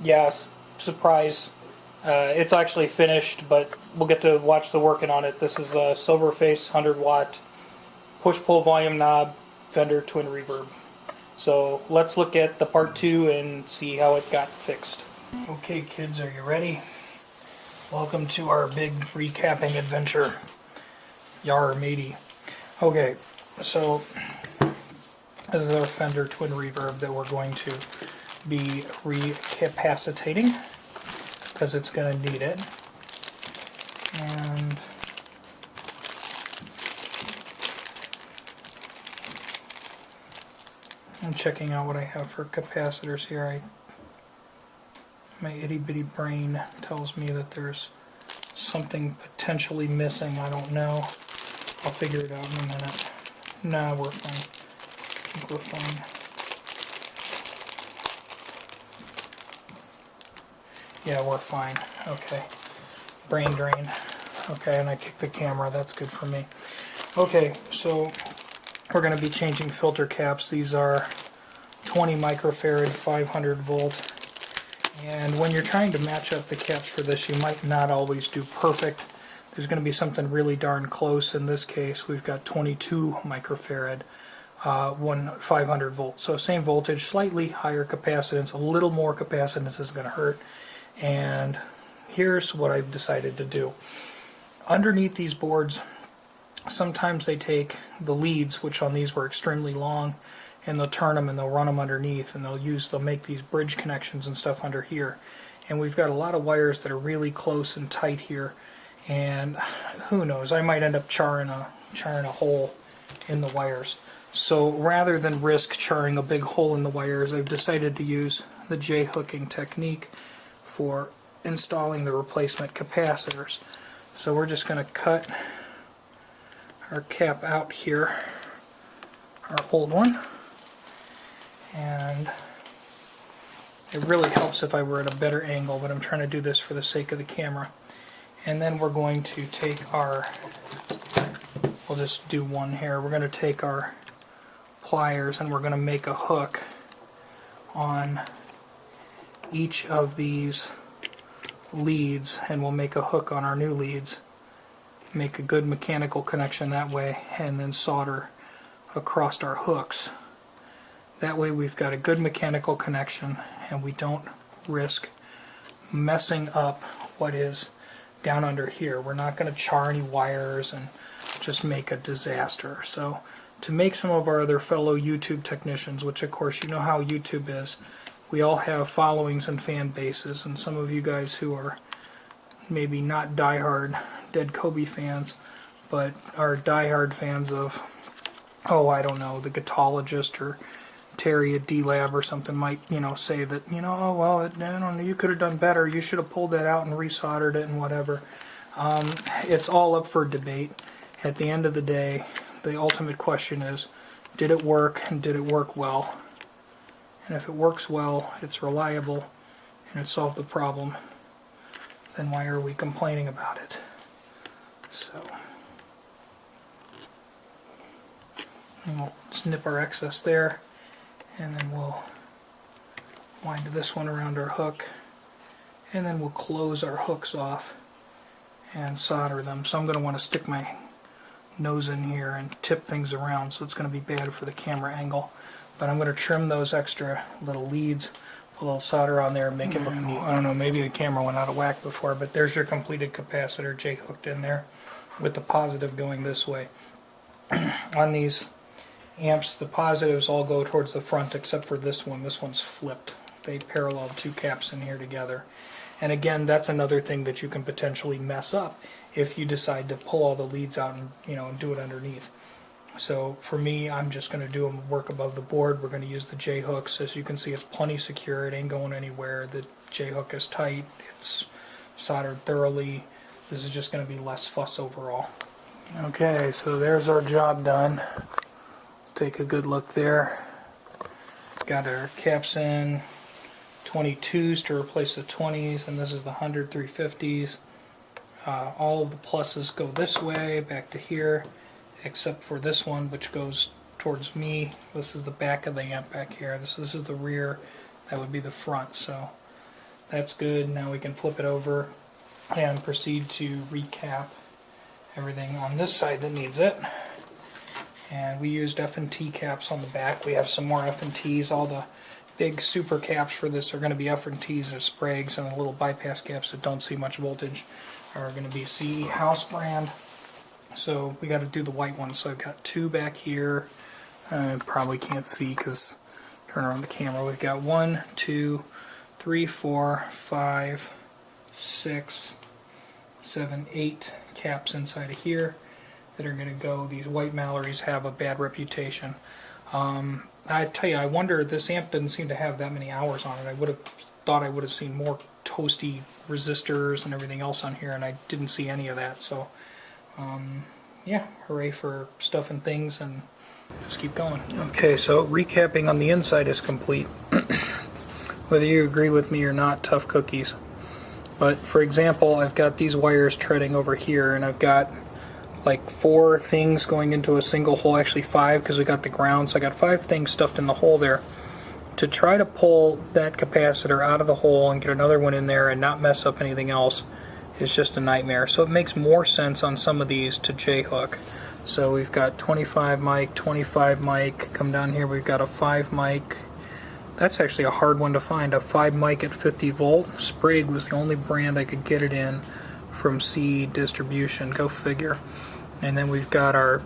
Yeah, surprise. It's actually finished, but we'll get to watch the working on it. This is a Silverface 100-watt push-pull volume knob Fender twin reverb. So let's look at the part 2 and see how it got fixed. Okay kids, are you ready? Welcome to our big recapping adventure. Yar matey. Okay, so this is our Fender twin reverb that we're going to be recapacitating because it's going to need it. And I'm checking out what I have for capacitors here. My itty bitty brain tells me that there's something potentially missing. I don't know. I'll figure it out in a minute. Nah, we're fine. I think we're fine. Yeah, we're fine. Okay. Brain drain. Okay, and I kicked the camera. That's good for me. Okay, so we're going to be changing filter caps. These are 20 microfarad, 500 volt. And when you're trying to match up the caps for this, you might not always do perfect. There's going to be something really darn close. In this case, we've got 22 microfarad, 500 volts. So same voltage, slightly higher capacitance. A little more capacitance is going to hurt. And here's what I've decided to do. Underneath these boards, sometimes they take the leads, which on these were extremely long, and they'll turn them and they'll run them underneath, and they'll make these bridge connections and stuff under here. And we've got a lot of wires that are really close and tight here, and who knows, I might end up charring a hole in the wires. So rather than risk charring a big hole in the wires, I've decided to use the J-hooking technique for installing the replacement capacitors. So we're just going to cut our cap out here, our old one. And it really helps if I were at a better angle, but I'm trying to do this for the sake of the camera. And then we're going to take we'll just do one here, we're going to take our pliers and we're going to make a hook on each of these leads, and we'll make a hook on our new leads, make a good mechanical connection that way, and then solder across our hooks. That way we've got a good mechanical connection and we don't risk messing up what is down under here. We're not going to char any wires and just make a disaster. So to make some of our other fellow YouTube technicians, which of course you know how YouTube is, we all have followings and fan bases, and some of you guys who are maybe not diehard Dead Kobe fans, but are diehard fans of, oh, I don't know, the Guitologist or Terry at D-Lab or something might, say that, oh, well, I don't know, you could have done better, you should have pulled that out and resoldered it and whatever. It's all up for debate. At the end of the day, the ultimate question is, did it work, and did it work well? And if it works well, it's reliable, and it solved the problem, then why are we complaining about it? So, we'll snip our excess there. And then we'll wind this one around our hook, and then we'll close our hooks off and solder them. So I'm going to want to stick my nose in here and tip things around, so it's going to be bad for the camera angle. But I'm going to trim those extra little leads, put a little solder on there, and make it look neat. I don't know, maybe the camera went out of whack before, but there's your completed capacitor J-hooked in there with the positive going this way. On these amps, the positives all go towards the front except for this one. This one's flipped. They parallel two caps in here together. And again, that's another thing that you can potentially mess up if you decide to pull all the leads out and and do it underneath. So for me, I'm just going to do them work above the board. We're going to use the J-hooks. As you can see, it's plenty secure. It ain't going anywhere. The J-hook is tight. It's soldered thoroughly. This is just going to be less fuss overall. Okay, so there's our job done. Take a good look there. Got our caps in, 22s to replace the 20s, and this is the 100 350s. All of the pluses go this way, back to here, except for this one, which goes towards me. This is the back of the amp back here. This is the rear. That would be the front. So that's good. Now we can flip it over and proceed to recap everything on this side that needs it. And we used F&T caps on the back. We have some more F&Ts. All the big super caps for this are going to be F&Ts and Spragues, and the little bypass caps that don't see much voltage are going to be CE house brand. So we got to do the white one. So I've got two back here. Probably can't see because turn around the camera. We've got 1, 2, 3, 4, 5, 6, 7, 8 caps inside of here that are going to go. These white Mallories have a bad reputation. I tell you, I wonder, this amp doesn't seem to have that many hours on it. I would have thought I would have seen more toasty resistors and everything else on here, and I didn't see any of that. So yeah, hooray for stuff and things, and just keep going. Okay, so recapping on the inside is complete. Whether you agree with me or not, tough cookies. But for example, I've got these wires treading over here, and I've got like 4 things going into a single hole, actually 5 because we got the ground, so I got 5 things stuffed in the hole there. To try to pull that capacitor out of the hole and get another one in there and not mess up anything else is just a nightmare. So it makes more sense on some of these to J-hook. So we've got 25 mic, 25 mic, come down here we've got a 5 mic. That's actually a hard one to find, a 5 mic at 50 volt. Sprague was the only brand I could get it in from C distribution, go figure. And then we've got our,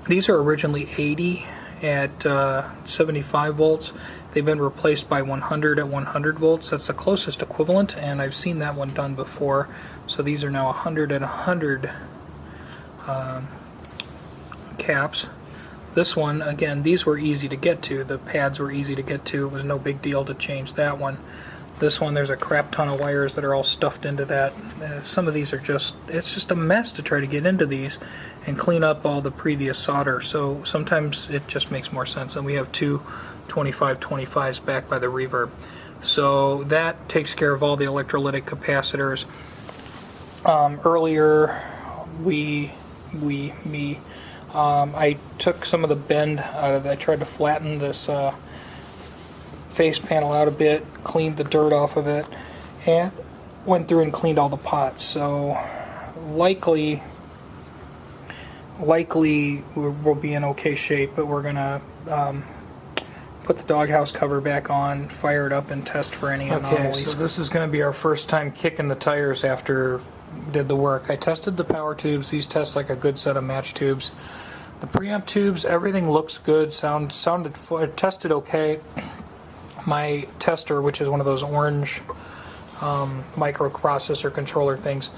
these are originally 80 at 75 volts. They've been replaced by 100 at 100 volts. That's the closest equivalent, and I've seen that one done before. So these are now 100 at 100 caps. This one, again, these were easy to get to. The pads were easy to get to. It was no big deal to change that one. This one, there's a crap ton of wires that are all stuffed into that. Some of these are just, it's just a mess to try to get into these and clean up all the previous solder. So sometimes it just makes more sense. And we have two 2525s back by the Reverb. So that takes care of all the electrolytic capacitors. Earlier, I took some of the bend out of it. I tried to flatten this face panel out a bit, cleaned the dirt off of it, and went through and cleaned all the pots. So likely we'll be in okay shape, but we're gonna put the doghouse cover back on, fire it up, and test for any anomalies. Okay, so this is going to be our first time kicking the tires after did the work. I tested the power tubes. These test like a good set of match tubes. The preamp tubes, everything looks good. Tested okay. My tester, which is one of those orange microprocessor controller things,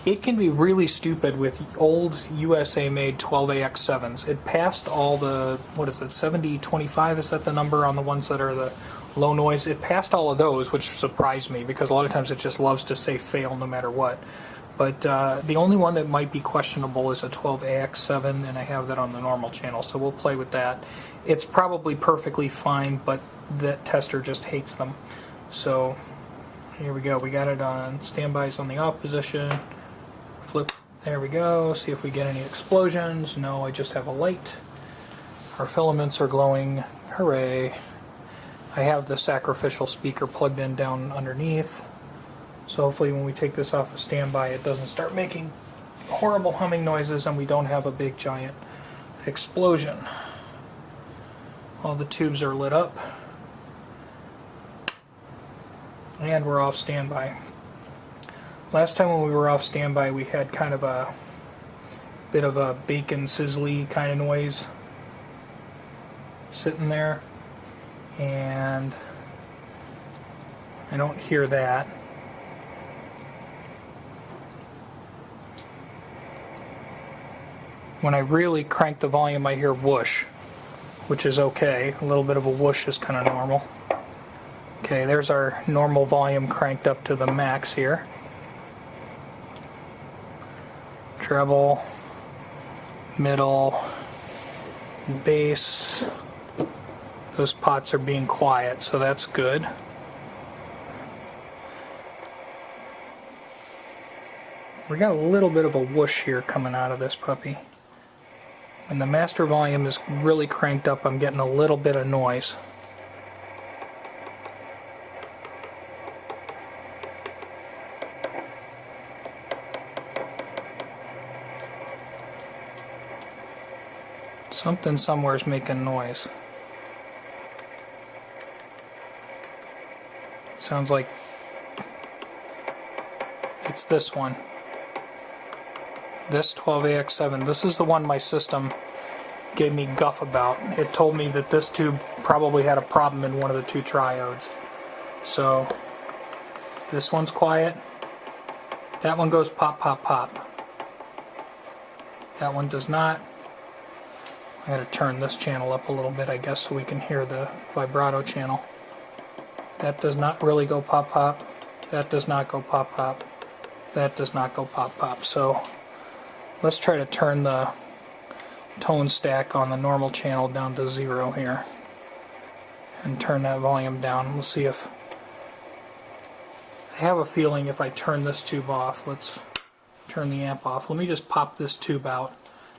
it can be really stupid with old USA made 12AX7s. It passed all the, what is it, 7025, is that the number on the ones that are the low noise? It passed all of those, which surprised me because a lot of times it just loves to say fail no matter what. But the only one that might be questionable is a 12AX7, and I have that on the normal channel, so we'll play with that. It's probably perfectly fine, but that tester just hates them. So here we go. We got it on standbys on the off position. Flip. There we go. See if we get any explosions. No, I just have a light. Our filaments are glowing. Hooray. I have the sacrificial speaker plugged in down underneath. So hopefully when we take this off of standby it doesn't start making horrible humming noises and we don't have a big giant explosion. All the tubes are lit up. And we're off standby. Last time when we were off standby we had kind of a bit of a bacon sizzly kind of noise sitting there, and I don't hear that. When I really crank the volume I hear whoosh, which is okay. A little bit of a whoosh is kind of normal. Okay, there's our normal volume cranked up to the max here. Treble, middle, bass. Those pots are being quiet, so that's good. We got a little bit of a whoosh here coming out of this puppy. When the master volume is really cranked up, I'm getting a little bit of noise. Something somewhere is making noise. Sounds like it's this one. This 12AX7. This is the one my system gave me guff about. It told me that this tube probably had a problem in one of the two triodes. So this one's quiet. That one goes pop, pop, pop. That one does not. I gotta turn this channel up a little bit, I guess, so we can hear the vibrato channel. That does not really go pop, pop. That does not go pop, pop. That does not go pop, pop. So let's try to turn the tone stack on the normal channel down to 0 here. And turn that volume down. We'll see if... I have a feeling if I turn this tube off, let's turn the amp off. Let me just pop this tube out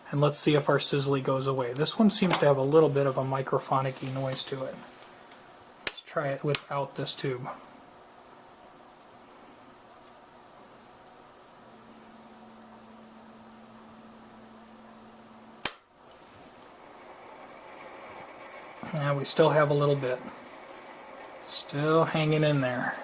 and let's see if our sizzly goes away. This one seems to have a little bit of a microphonic-y noise to it. Let's try it without this tube. Now we still have a little bit. Still hanging in there.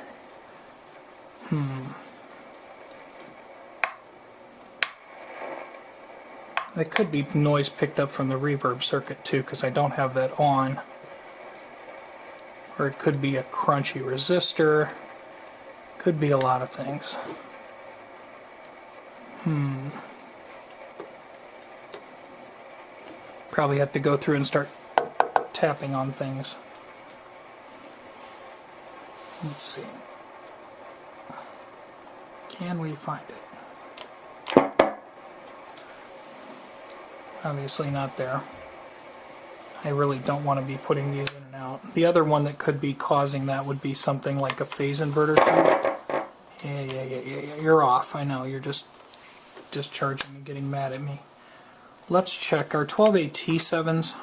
That could be noise picked up from the reverb circuit too, because I don't have that on. Or it could be a crunchy resistor. Could be a lot of things. Probably have to go through and start tapping on things. Let's see. Can we find it? Obviously not there. I really don't want to be putting these in and out. The other one that could be causing that would be something like a phase inverter tube. Yeah. You're off. I know. You're just discharging and getting mad at me. Let's check our 12AT7s.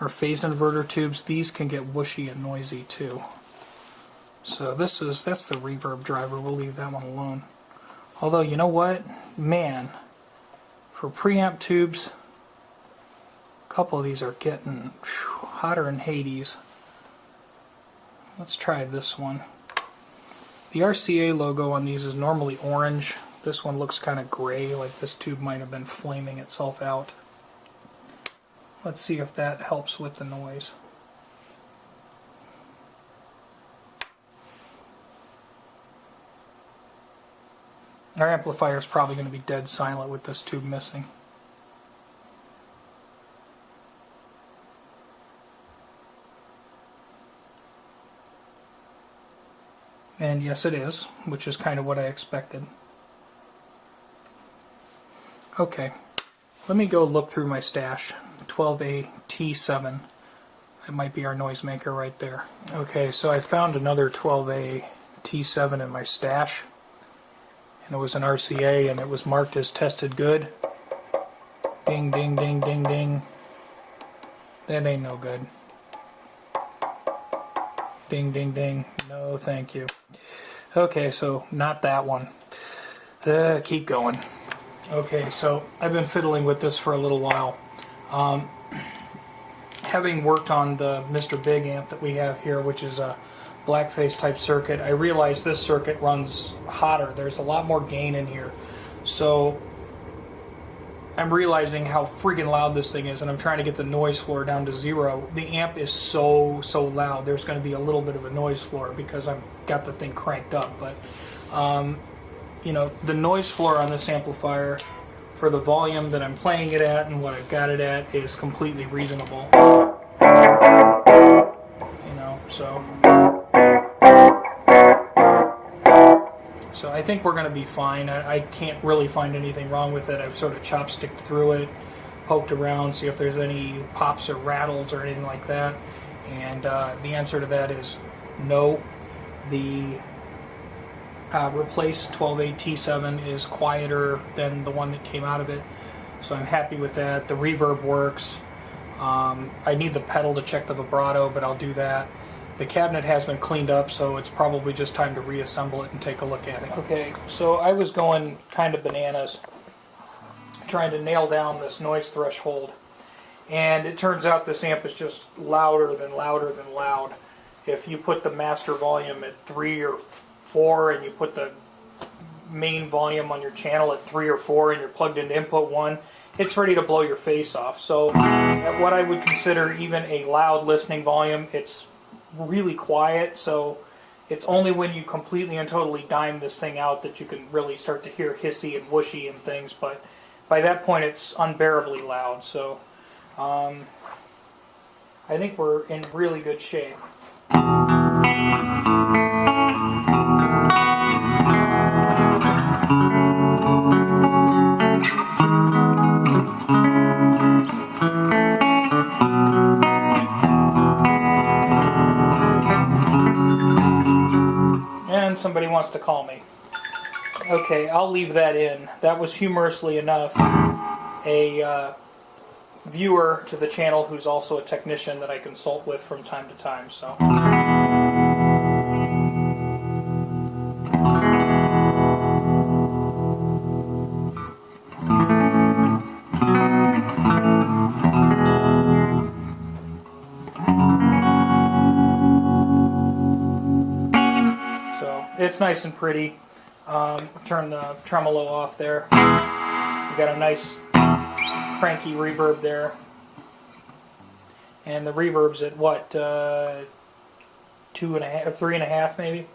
Our phase inverter tubes. These can get whooshy and noisy too. So that's the reverb driver. We'll leave that one alone. Although, you know what? Man, for preamp tubes, a couple of these are getting hotter than Hades. Let's try this one. The RCA logo on these is normally orange. This one looks kind of gray, like this tube might have been flaming itself out. Let's see if that helps with the noise. Our amplifier is probably going to be dead silent with this tube missing. And yes, it is, which is kind of what I expected. Okay, let me go look through my stash. 12AT7. That might be our noisemaker right there. Okay, so I found another 12AT7 in my stash. And it was an RCA and it was marked as tested good. Ding, ding, ding, ding, ding. That ain't no good. Ding, ding, ding. No, thank you. Okay, so not that one. Keep going. Okay, so I've been fiddling with this for a little while. Having worked on the Mr. Big amp that we have here, which is a blackface type circuit, I realized this circuit runs hotter. There's a lot more gain in here. So I'm realizing how freaking loud this thing is, and I'm trying to get the noise floor down to 0. The amp is so loud. There's going to be a little bit of a noise floor because I've got the thing cranked up. But you know, the noise floor on this amplifier for the volume that I'm playing it at and what I've got it at is completely reasonable. You know, so I think we're going to be fine. I can't really find anything wrong with it. I've sort of chopsticked through it, poked around, see if there's any pops or rattles or anything like that. And the answer to that is no. The replaced 12AT7 is quieter than the one that came out of it, so I'm happy with that. The reverb works. I need the pedal to check the vibrato, but I'll do that. The cabinet has been cleaned up, so it's probably just time to reassemble it and take a look at it. Okay, so I was going kind of bananas trying to nail down this noise threshold, And it turns out this amp is just louder than loud. If you put the master volume at 3 or 4 and you put the main volume on your channel at 3 or 4 and you're plugged into input 1, it's ready to blow your face off. So at what I would consider even a loud listening volume, it's really quiet. So it's only when you completely and totally dime this thing out that you can really start to hear hissy and whooshy and things. But by that point, it's unbearably loud. So I think we're in really good shape. And somebody wants to call me. Okay, I'll leave that in. That was humorously enough a viewer to the channel who's also a technician that I consult with from time to time. So it's nice and pretty. Turn the tremolo off there. We got a nice cranky reverb there, and the reverb's at what, 2.5 or 3.5 maybe.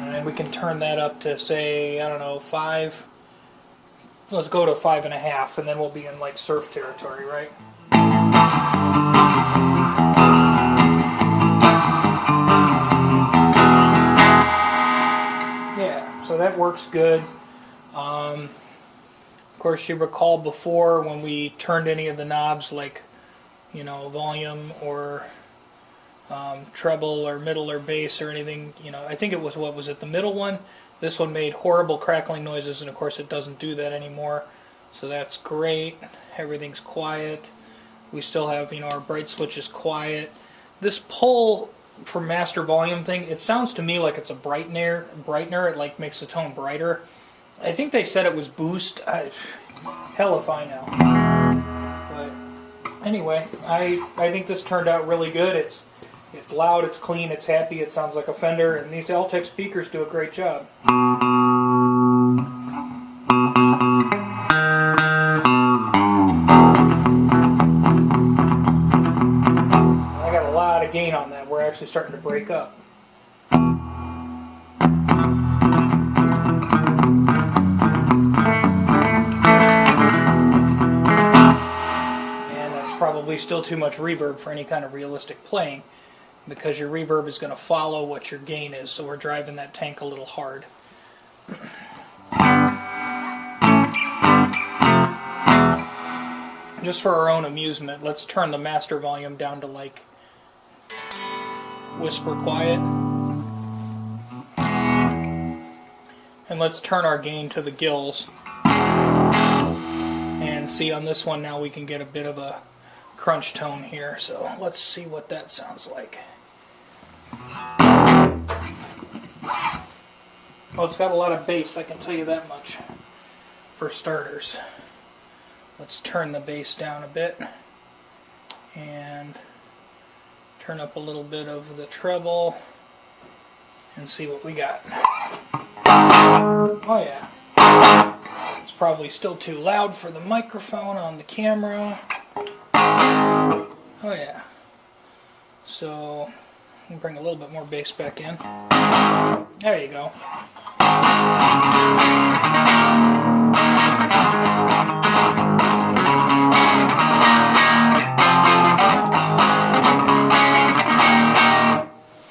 And we can turn that up to, say, I don't know, 5. Let's go to 5.5, and then we'll be in like surf territory, right? So that works good. Of course, you recall before when we turned any of the knobs, like, you know, volume or treble or middle or bass or anything, you know, I think it was, what was it, the middle one? This one made horrible crackling noises, and of course it doesn't do that anymore. So that's great. Everything's quiet. We still have, you know, our bright switch is quiet. This pull for master volume thing, it sounds to me like it's a brightener. It like makes the tone brighter. I think they said it was boost. Hell if I know. But anyway, I think this turned out really good. It's loud, it's clean, it's happy, it sounds like a Fender, and these Altec speakers do a great job. Gain on that. We're actually starting to break up. And that's probably still too much reverb for any kind of realistic playing, because your reverb is going to follow what your gain is, so we're driving that tank a little hard. Just for our own amusement, let's turn the master volume down to like whisper quiet. And let's turn our gain to the gills. And see, on this one now we can get a bit of a crunch tone here. So let's see what that sounds like. Well, it's got a lot of bass, I can tell you that much, for starters. Let's turn the bass down a bit. And turn up a little bit of the treble and see what we got. Oh yeah. It's probably still too loud for the microphone on the camera. Oh yeah. So, I'll bring a little bit more bass back in. There you go.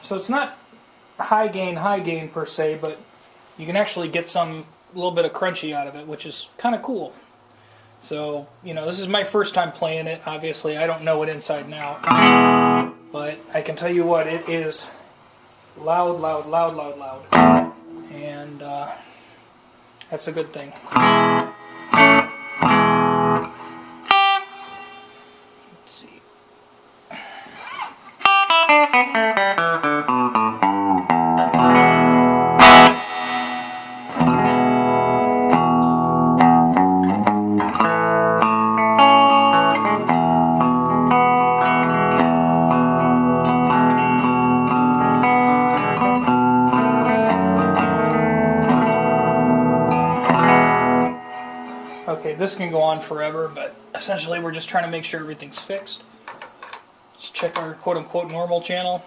So it's not high gain per se, but you can actually get some little bit of crunchy out of it, which is kind of cool. So, you know, this is my first time playing it. Obviously, I don't know it inside and out, but I can tell you what, it is loud, loud, loud, loud, loud, and that's a good thing. Let's see. this can go on forever, but essentially we're just trying to make sure everything's fixed. Let's check our quote-unquote normal channel.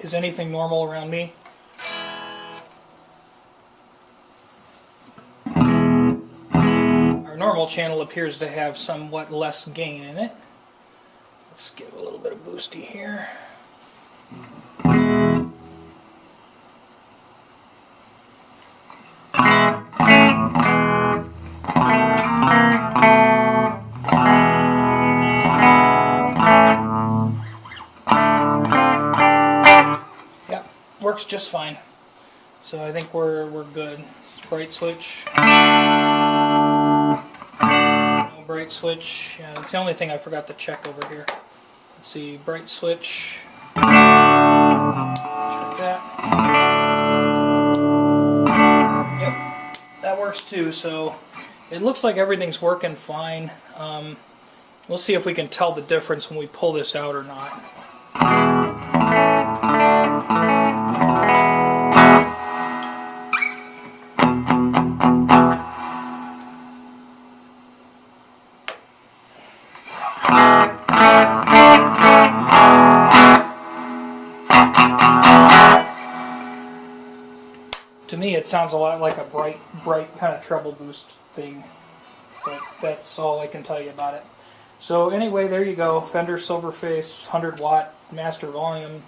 Is anything normal around me? Our normal channel appears to have somewhat less gain in it. Let's give a little bit of boosty here. Yep, works just fine. So I think we're good. Bright switch. No bright switch. It's the only thing I forgot to check over here. Let's see, bright switch. Check that. Yep, that works too. So it looks like everything's working fine. We'll see if we can tell the difference when we pull this out or not. To me, it sounds a lot like a bright kind of treble boost thing, but that's all I can tell you about it. So anyway, there you go, Fender Silverface 100-watt master volume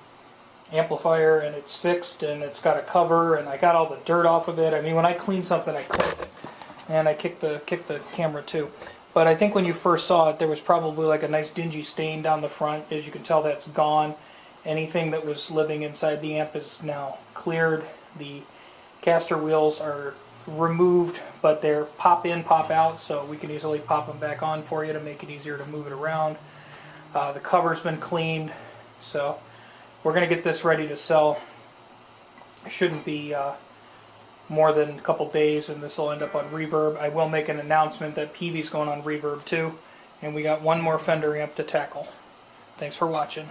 amplifier, and it's fixed, and it's got a cover, and I got all the dirt off of it. I mean, when I clean something, I clean it, and I kick the camera too. But I think when you first saw it, there was probably like a nice dingy stain down the front. As you can tell, that's gone. Anything that was living inside the amp is now cleared. The caster wheels are removed, but they're pop in, pop out, so we can easily pop them back on for you to make it easier to move it around. The cover's been cleaned, so we're going to get this ready to sell. It shouldn't be more than a couple days, and this will end up on Reverb. I will make an announcement that Peavy's going on Reverb too, and we got one more Fender amp to tackle. Thanks for watching.